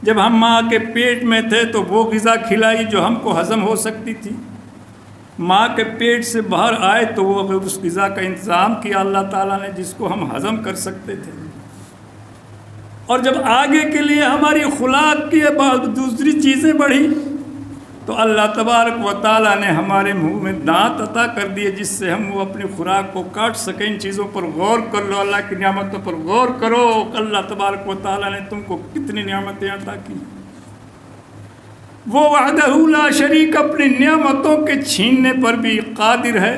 جب ہم ماں کے پیٹ میں تھے تو وہ غذا کھلائی جو ہم کو ہضم ہو سکتی تھی، ماں کے پیٹ سے باہر آئے تو وہ اس غذا کا انتظام کیا اللہ تعالیٰ نے جس کو ہم ہضم کر سکتے تھے، اور جب آگے کے لیے ہماری خوراک کی دوسری چیزیں بڑھی تو اللہ تبارک و تعالیٰ نے ہمارے منہ میں دانت عطا کر دیے جس سے ہم وہ اپنی خوراک کو کاٹ سکیں۔ ان چیزوں پر غور کر لو، اللہ کی نعمتوں پر غور کرو، اللہ تبارک و تعالیٰ نے تم کو کتنی نعمتیں عطا کی۔ وہ وحدہ لا شریک اپنی نعمتوں کے چھیننے پر بھی قادر ہے،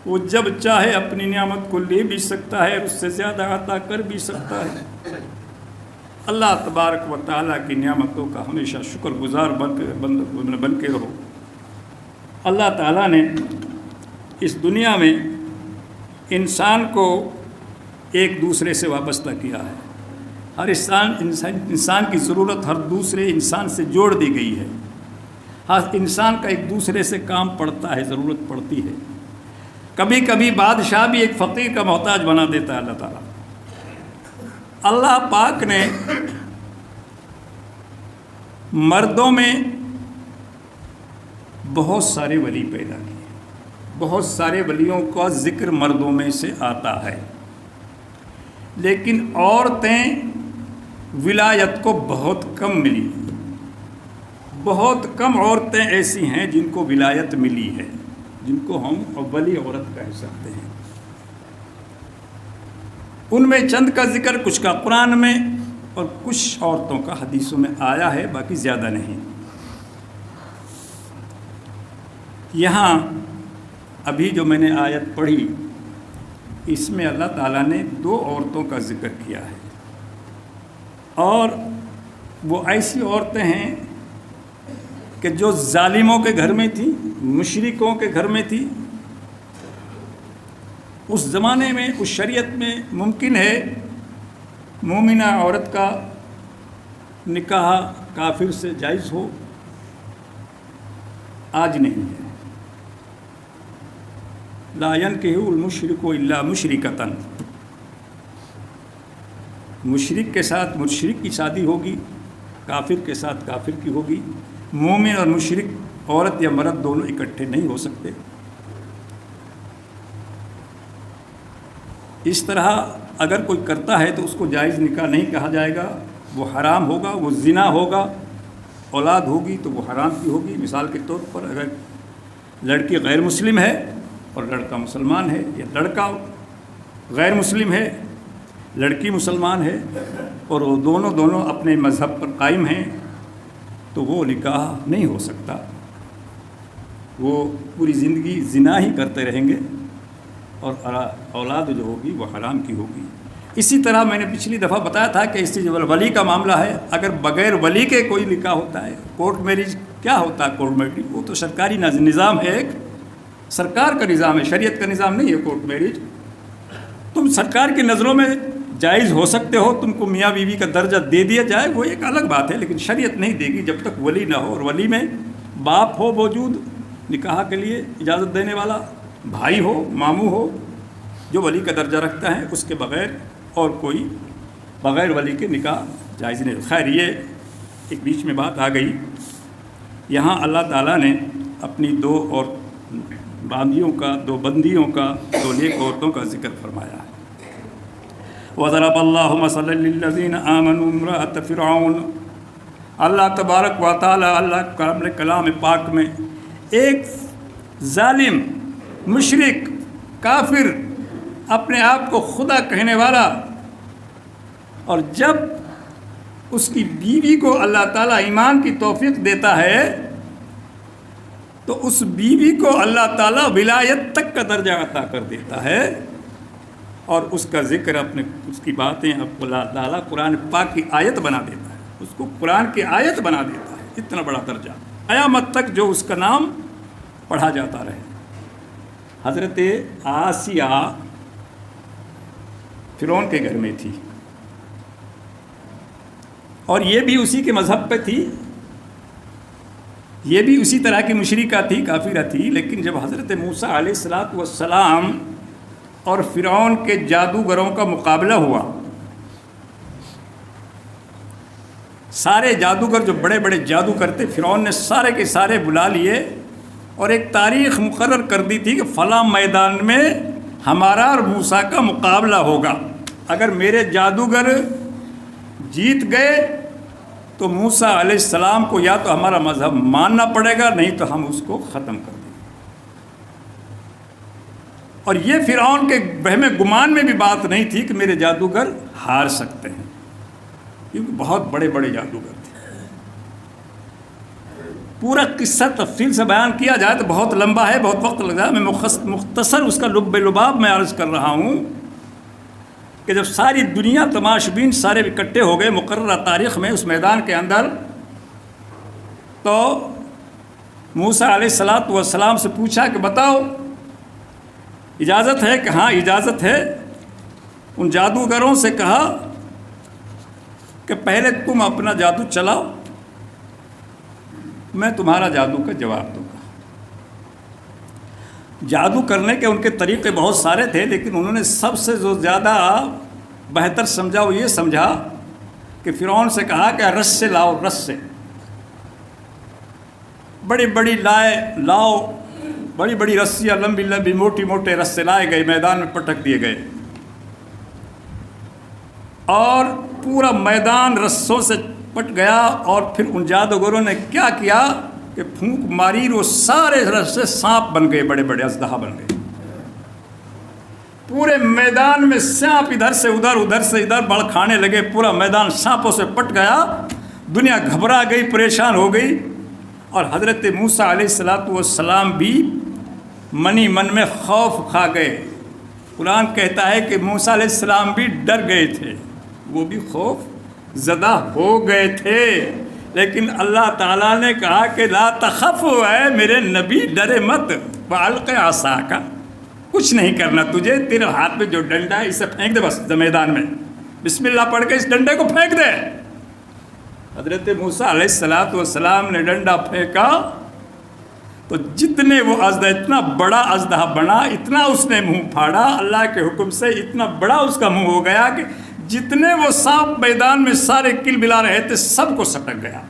وہ جب چاہے اپنی نعمت کو لے بھی سکتا ہے، اس سے زیادہ عطا کر بھی سکتا ہے۔ اللہ تبارک و تعالیٰ کی نعمتوں کا ہمیشہ شکر گزار بن کے رہو۔ اللہ تعالیٰ نے اس دنیا میں انسان کو ایک دوسرے سے وابستہ کیا ہے، ہر انسان کی ضرورت ہر دوسرے انسان سے جوڑ دی گئی ہے، ہر انسان کا ایک دوسرے سے کام پڑتا ہے، ضرورت پڑتی ہے۔ کبھی کبھی بادشاہ بھی ایک فقیر کا محتاج بنا دیتا ہے اللہ تعالیٰ۔ اللہ پاک نے مردوں میں بہت سارے ولی پیدا کیے، بہت سارے ولیوں کا ذکر مردوں میں سے آتا ہے، لیکن عورتیں ولایت کو بہت کم ملی، بہت کم عورتیں ایسی ہیں جن کو ولایت ملی ہے، جن کو ہم اولی عورت کہہ سکتے ہیں۔ ان میں چند کا ذکر کچھ کا قرآن میں اور کچھ عورتوں کا حدیثوں میں آیا ہے، باقی زیادہ نہیں۔ یہاں ابھی جو میں نے آیت پڑھی اس میں اللہ تعالیٰ نے 2 عورتوں کا ذکر کیا ہے، اور وہ ایسی عورتیں ہیں کہ جو ظالموں کے گھر میں تھیں، مشرکوں کے گھر میں تھی۔ اس زمانے میں اس شریعت میں ممکن ہے مومنہ عورت کا نکاح کافر سے جائز ہو، آج نہیں ہے۔ لا ينکح المشرک الا مشرکۃ، مشرک کے ساتھ مشرک کی شادی ہوگی، کافر کے ساتھ کافر کی ہوگی۔ مومن اور مشرک عورت یا مرد دونوں اکٹھے نہیں ہو سکتے۔ اس طرح اگر کوئی کرتا ہے تو اس کو جائز نکاح نہیں کہا جائے گا، وہ حرام ہوگا، وہ زنا ہوگا۔ اولاد ہوگی تو وہ حرام کی ہوگی۔ مثال کے طور پر اگر لڑکی غیر مسلم ہے اور لڑکا مسلمان ہے، یا لڑکا غیر مسلم ہے، لڑکی مسلمان ہے، اور وہ دونوں اپنے مذہب پر قائم ہیں، تو وہ نکاح نہیں ہو سکتا، وہ پوری زندگی زنا ہی کرتے رہیں گے، اور اولاد جو ہوگی وہ حرام کی ہوگی۔ اسی طرح میں نے پچھلی دفعہ بتایا تھا کہ اس سے جو ولی کا معاملہ ہے، اگر بغیر ولی کے کوئی نکاح ہوتا ہے، کورٹ میرج کیا ہوتا ہے؟ کورٹ میرج وہ تو سرکاری نظام ہے، ایک سرکار کا نظام ہے، شریعت کا نظام نہیں ہے کورٹ میرج۔ تم سرکار کی نظروں میں جائز ہو سکتے ہو، تم کو میاں بیوی کا درجہ دے دیا جائے، وہ ایک الگ بات ہے، لیکن شریعت نہیں دے گی جب تک ولی نہ ہو، اور ولی میں باپ ہو موجود نکاح کے لیے اجازت دینے والا، بھائی ہو، ماموں ہو، جو ولی کا درجہ رکھتا ہے، اس کے بغیر اور کوئی بغیر ولی کے نکاح جائز نہیں۔ خیر، یہ ایک بیچ میں بات آ گئی۔ یہاں اللہ تعالیٰ نے اپنی 2 اور باندیوں کا، 2 بندیوں کا، 2 نیک عورتوں کا ذکر فرمایا ہے۔ وَضَرَبَ اللَّهُ مَثَلًا لِّلَّذِينَ آمَنُوا امْرَأَتَ فِرْعَوْنَ۔ اللہ تبارک و تعالیٰ اللہ کلام پاک میں ایک ظالم، مشرک، کافر، اپنے آپ کو خدا کہنے والا، اور جب اس کی بیوی کو اللہ تعالیٰ ایمان کی توفیق دیتا ہے تو اس بیوی کو اللہ تعالیٰ ولایت تک کا درجہ عطا کر دیتا ہے، اور اس کا ذکر اس کی باتیں اللہ تعالیٰ قرآن پاک کی آیت بنا دیتا ہے، اس کو قرآن کی آیت بنا دیتا ہے۔ اتنا بڑا درجہ، قیامت تک جو اس کا نام پڑھا جاتا رہے۔ حضرت آسیہ فرعون کے گھر میں تھی، اور یہ بھی اسی کے مذہب پہ تھی، یہ بھی اسی طرح کی مشرکہ تھی، کافرہ تھی، لیکن جب حضرت موسیٰ علیہ السلام اور فرعون کے جادوگروں کا مقابلہ ہوا سارے جادوگر جو بڑے بڑے جادو کرتے فرعون نے سارے کے سارے بلا لیے اور ایک تاریخ مقرر کر دی تھی کہ فلاں میدان میں ہمارا اور موسیٰ کا مقابلہ ہوگا، اگر میرے جادوگر جیت گئے تو موسیٰ علیہ السلام کو یا تو ہمارا مذہب ماننا پڑے گا، نہیں تو ہم اس کو ختم کر دیں گے۔ اور یہ فرعون کے وہم گمان میں بھی بات نہیں تھی کہ میرے جادوگر ہار سکتے ہیں، کیونکہ بہت بڑے بڑے جادوگر تھے۔ پورا قصہ تفصیل سے بیان کیا جائے تو بہت لمبا ہے، بہت وقت لگ جائے، میں مختصر اس کا لب لباب میں عرض کر رہا ہوں کہ جب ساری دنیا تماشبین سارے اکٹھے ہو گئے مقررہ تاریخ میں اس میدان کے اندر، تو موسیٰ علیہ السلام سے پوچھا کہ بتاؤ اجازت ہے؟ کہ ہاں اجازت ہے۔ ان جادوگروں سے کہا کہ پہلے تم اپنا جادو چلاؤ، میں تمہارا جادو کا جواب دوں گا۔ جادو کرنے کے ان کے طریقے بہت سارے تھے، لیکن انہوں نے سب سے جو زیادہ بہتر سمجھا وہ یہ سمجھا کہ فرعون سے کہا کہ رس سے لاؤ، رس سے بڑی بڑی بڑی بڑی رسیاں، لمبی لمبی موٹی موٹے رسے لائے گئے، میدان میں پٹک دیے گئے اور پورا میدان رسوں سے پٹ گیا۔ اور پھر ان جادوگروں نے کیا کیا کہ پھونک ماری، وہ سارے رسے سانپ بن گئے، بڑے بڑے اژدہا بن گئے۔ پورے میدان میں سانپ ادھر سے ادھر، ادھر سے ادھر بڑھ کھانے لگے، پورا میدان سانپوں سے پٹ گیا، دنیا گھبرا گئی، پریشان ہو گئی۔ اور حضرت موسیٰ علیہ السلام بھی منی من میں خوف کھا گئے۔ قرآن کہتا ہے کہ موسیٰ علیہ السلام بھی ڈر گئے تھے، وہ بھی خوف زدہ ہو گئے تھے، لیکن اللہ تعالیٰ نے کہا کہ لا تخف، اے میرے نبی ڈرے مت، وَأَلْقِ عَصَاكَ، کچھ نہیں کرنا تجھے، تیرے ہاتھ میں جو ڈنڈا ہے اسے پھینک دے، بس میدان میں بسم اللہ پڑھ کے اس ڈنڈے کو پھینک دے۔ حضرت موسیٰ علیہ السلام نے ڈنڈا پھینکا تو جتنے وہ اژدہا، اتنا بڑا اژدہا بنا، اتنا اس نے منہ پھاڑا اللہ کے حکم سے، اتنا بڑا اس کا منہ ہو گیا کہ جتنے وہ سانپ میدان میں سارے کل بلا رہے تھے سب کو سٹک گیا۔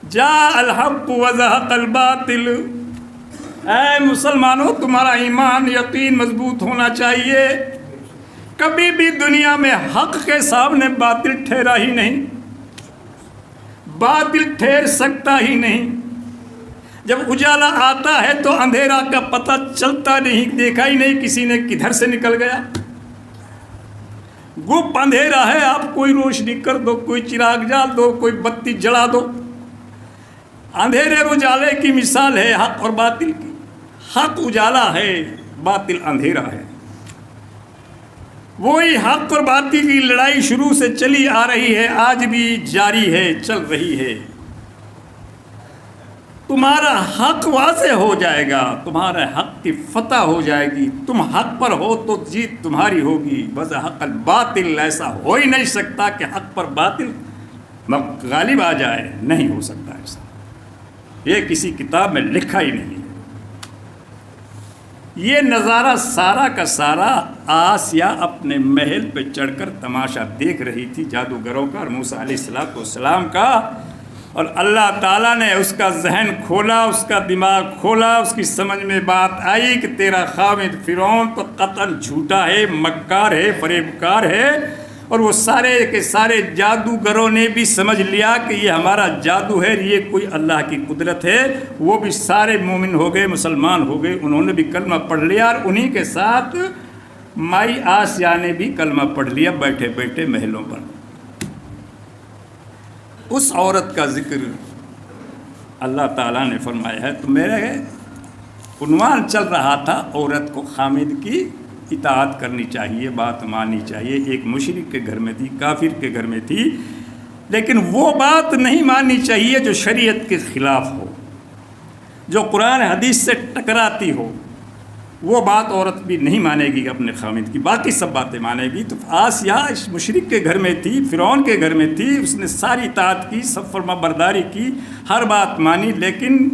جاء الحق وزهق الباطل، اے مسلمانوں تمہارا ایمان یقین مضبوط ہونا چاہیے، کبھی بھی دنیا میں حق کے سامنے باطل ٹھہرا ہی نہیں، باطل ٹھہر سکتا ہی نہیں۔ جب اجالا آتا ہے تو اندھیرا کا پتہ چلتا نہیں، دیکھا ہی نہیں کسی نے کدھر سے نکل گیا۔ گپ اندھیرا ہے، آپ کوئی روشنی کر دو، کوئی چراغ جال دو، کوئی بتی جلا دو، اندھیرے اجالے کی مثال ہے حق اور باطل کی۔ حق اجالا ہے، باطل اندھیرا ہے۔ وہی حق اور باطل کی لڑائی شروع سے چلی آ رہی ہے، آج بھی جاری ہے، چل رہی ہے۔ تمہارا حق واضح ہو جائے گا، تمہارے حق کی فتح ہو جائے گی، تم حق پر ہو تو جیت تمہاری ہوگی۔ وَزَهَقَ الْبَاطِلُ، ایسا ہو ہی نہیں سکتا کہ حق پر باطل غالب آ جائے، نہیں ہو سکتا ایسا، یہ کسی کتاب میں لکھا ہی نہیں ہے۔ یہ نظارہ سارا کا سارا آسیہ اپنے محل پہ چڑھ کر تماشا دیکھ رہی تھی جادوگروں کا اور موسیٰ علیہ السلام کا، اور اللہ تعالیٰ نے اس کا ذہن کھولا، اس کا دماغ کھولا، اس کی سمجھ میں بات آئی کہ تیرا خامد فرعون تو قطعاً جھوٹا ہے، مکار ہے، فریبکار ہے۔ اور وہ سارے کے سارے جادوگروں نے بھی سمجھ لیا کہ یہ ہمارا جادو ہے، یہ کوئی اللہ کی قدرت ہے۔ وہ بھی سارے مومن ہو گئے، مسلمان ہو گئے، انہوں نے بھی کلمہ پڑھ لیا، اور انہی کے ساتھ مائی آسیہ نے بھی کلمہ پڑھ لیا بیٹھے بیٹھے محلوں پر۔ اس عورت کا ذکر اللہ تعالیٰ نے فرمایا ہے، تو میرے عنوان چل رہا تھا عورت کو خامد کی اطاعت کرنی چاہیے، بات ماننی چاہیے۔ ایک مشرک کے گھر میں تھی، کافر کے گھر میں تھی، لیکن وہ بات نہیں ماننی چاہیے جو شریعت کے خلاف ہو، جو قرآن حدیث سے ٹکراتی ہو، وہ بات عورت بھی نہیں مانے گی اپنے خامد کی، باقی سب باتیں مانے گی۔ تو آسیہ اس مشرک کے گھر میں تھی، فرعون کے گھر میں تھی، اس نے ساری اطاعت کی، سب فرما برداری کی، ہر بات مانی، لیکن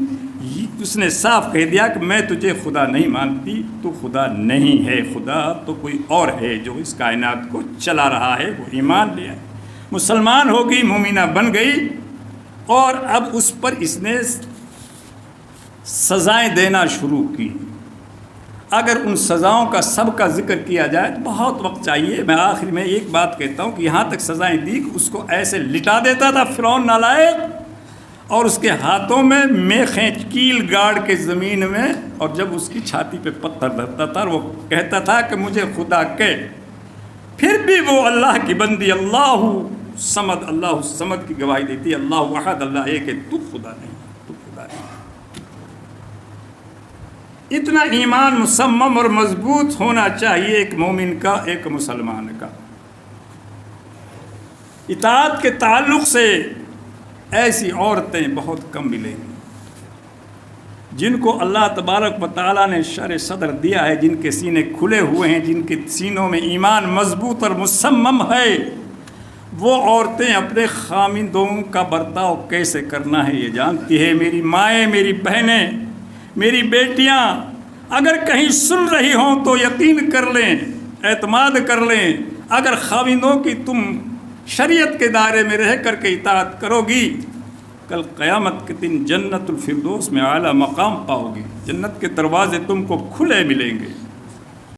اس نے صاف کہہ دیا کہ میں تجھے خدا نہیں مانتی، تو خدا نہیں ہے، خدا تو کوئی اور ہے جو اس کائنات کو چلا رہا ہے، وہ ایمان لے آئی، مسلمان ہو گئی، مومنہ بن گئی، اور اب اس پر اس نے سزائیں دینا شروع کی۔ اگر ان سزاؤں کا سب کا ذکر کیا جائے تو بہت وقت چاہیے، میں آخر میں ایک بات کہتا ہوں کہ یہاں تک سزائیں دی کہ اس کو ایسے لٹا دیتا تھا فرعون نالائق، اور اس کے ہاتھوں میں میخیں کیل گاڑ کے زمین میں، اور جب اس کی چھاتی پہ پتھر دھرتا تھا وہ کہتا تھا کہ مجھے خدا کہ، پھر بھی وہ اللہ کی بندی اللہ صمد کی گواہی دیتی، اللہ احد، اللہ ایک ہے، تو خدا نہیں، تو خدا نہیں۔ اتنا ایمان مصمم اور مضبوط ہونا چاہیے ایک مومن کا، ایک مسلمان کا۔ اطاعت کے تعلق سے ایسی عورتیں بہت کم ملیں گی جن کو اللہ تبارک و تعالیٰ نے شرح صدر دیا ہے، جن کے سینے کھلے ہوئے ہیں، جن کے سینوں میں ایمان مضبوط اور مصمم ہے۔ وہ عورتیں اپنے خامندوں کا برتاؤ کیسے کرنا ہے یہ جانتی ہے۔ میری مائیں، میری بہنیں، میری بیٹیاں اگر کہیں سن رہی ہوں تو یقین کر لیں، اعتماد کر لیں، اگر خاوندوں کی تم شریعت کے دائرے میں رہ کر کے اطاعت کرو گی، کل قیامت کے دن جنت الفردوس میں اعلیٰ مقام پاؤ گی، جنت کے دروازے تم کو کھلے ملیں گے۔